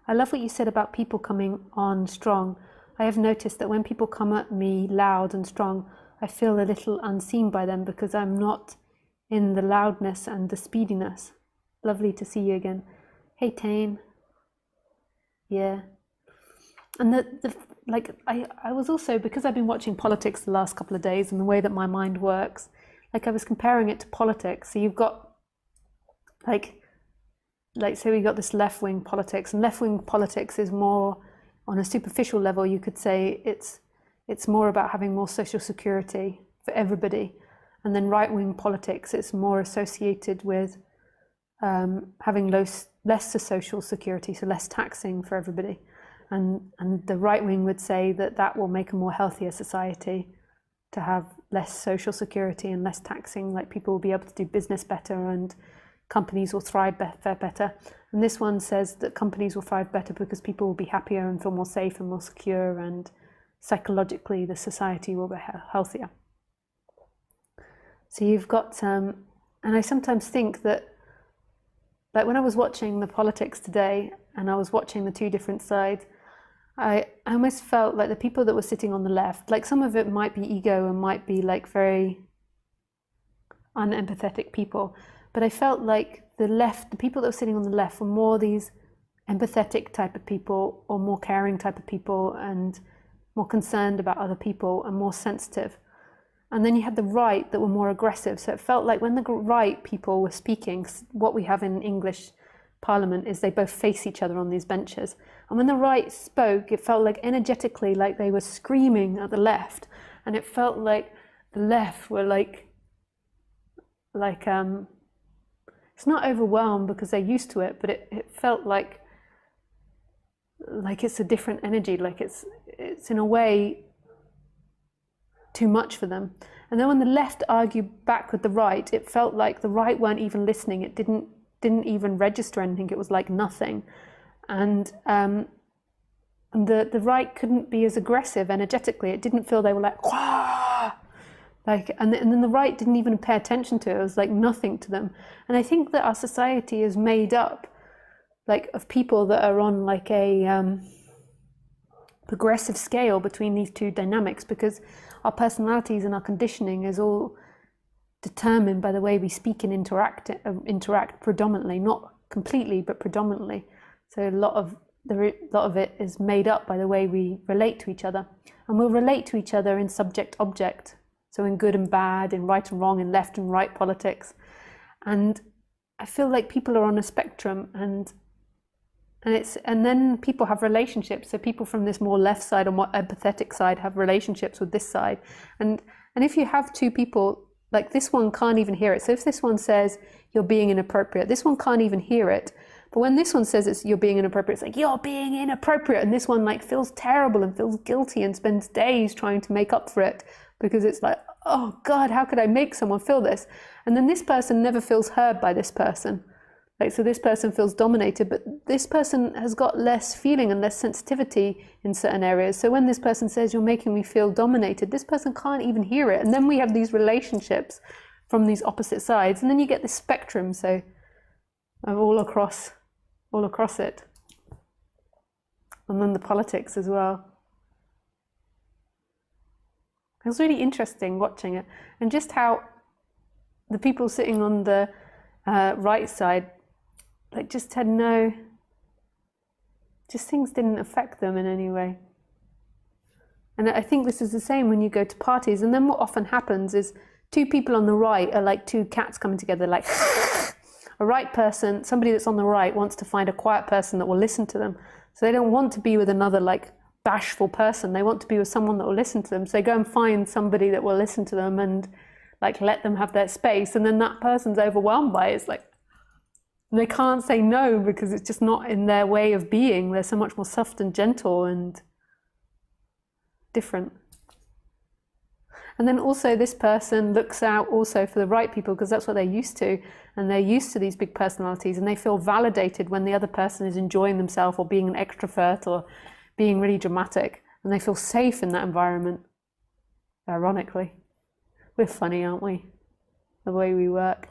I love what you said about people coming on strong. I have noticed that when people come at me loud and strong, I feel a little unseen by them because I'm not in the loudness and the speediness. Lovely to see you again. Hey, Tane. Yeah. And I was also, because I've been watching politics the last couple of days and the way that my mind works, like I was comparing it to politics. So you've got say we got this left-wing politics, and left-wing politics is more on a superficial level. You could say it's more about having more social security for everybody, and then right-wing politics, it's more associated with having less social security, so less taxing for everybody. And the right wing would say that will make a more healthier society, to have less social security and less taxing, like people will be able to do business better and companies will thrive better. And this one says that companies will thrive better because people will be happier and feel more safe and more secure, and psychologically the society will be healthier. So you've got, and I sometimes think that, like when I was watching the politics today and I was watching the two different sides, I almost felt like the people that were sitting on the left, like some of it might be ego and might be like very unempathetic people, but I felt like the people that were sitting on the left were more these empathetic type of people, or more caring type of people, and more concerned about other people and more sensitive. And then you had the right that were more aggressive. So it felt like when the right people were speaking, what we have in English Parliament is they both face each other on these benches. And when the right spoke, it felt like energetically like they were screaming at the left. And it felt like the left were it's not overwhelmed because they're used to it, but it felt like it's a different energy, like it's in a way too much for them. And then when the left argued back with the right, it felt like the right weren't even listening. It didn't even register anything. It was like nothing. And the right couldn't be as aggressive energetically. It didn't feel they were like, wah! And then the right didn't even pay attention to it. It was like nothing to them. And I think that our society is made up of people that are on like a progressive scale between these two dynamics, because our personalities and our conditioning is all determined by the way we speak and interact predominantly, not completely, but predominantly. So a lot of it is made up by the way we relate to each other. And we'll relate to each other in subject-object. So in good and bad, in right and wrong, in left and right politics. And I feel like people are on a spectrum, and then people have relationships. So people from this more left side or more empathetic side have relationships with this side. And if you have two people, like this one can't even hear it. So if this one says you're being inappropriate, this one can't even hear it. But when this one says you're being inappropriate, it's like, you're being inappropriate. And this one like feels terrible and feels guilty and spends days trying to make up for it, because it's like, oh God, how could I make someone feel this? And then this person never feels heard by this person. So this person feels dominated, but this person has got less feeling and less sensitivity in certain areas. So when this person says, you're making me feel dominated, this person can't even hear it. And then we have these relationships from these opposite sides. And then you get this spectrum, so all across it. And then the politics as well. It was really interesting watching it, and just how the people sitting on the right side, just had things didn't affect them in any way. And I think this is the same when you go to parties. And then what often happens is two people on the right are like two cats coming together, like a right person, somebody that's on the right wants to find a quiet person that will listen to them. So they don't want to be with another bashful person. They want to be with someone that will listen to them. So they go and find somebody that will listen to them and let them have their space. And then that person's overwhelmed by it. It's they can't say no because it's just not in their way of being. They're so much more soft and gentle and different. And then also this person looks out also for the right people, because that's what they're used to. And they're used to these big personalities, and they feel validated when the other person is enjoying themselves or being an extrovert or being really dramatic, and they feel safe in that environment. Ironically, we're funny, aren't we? The way we work.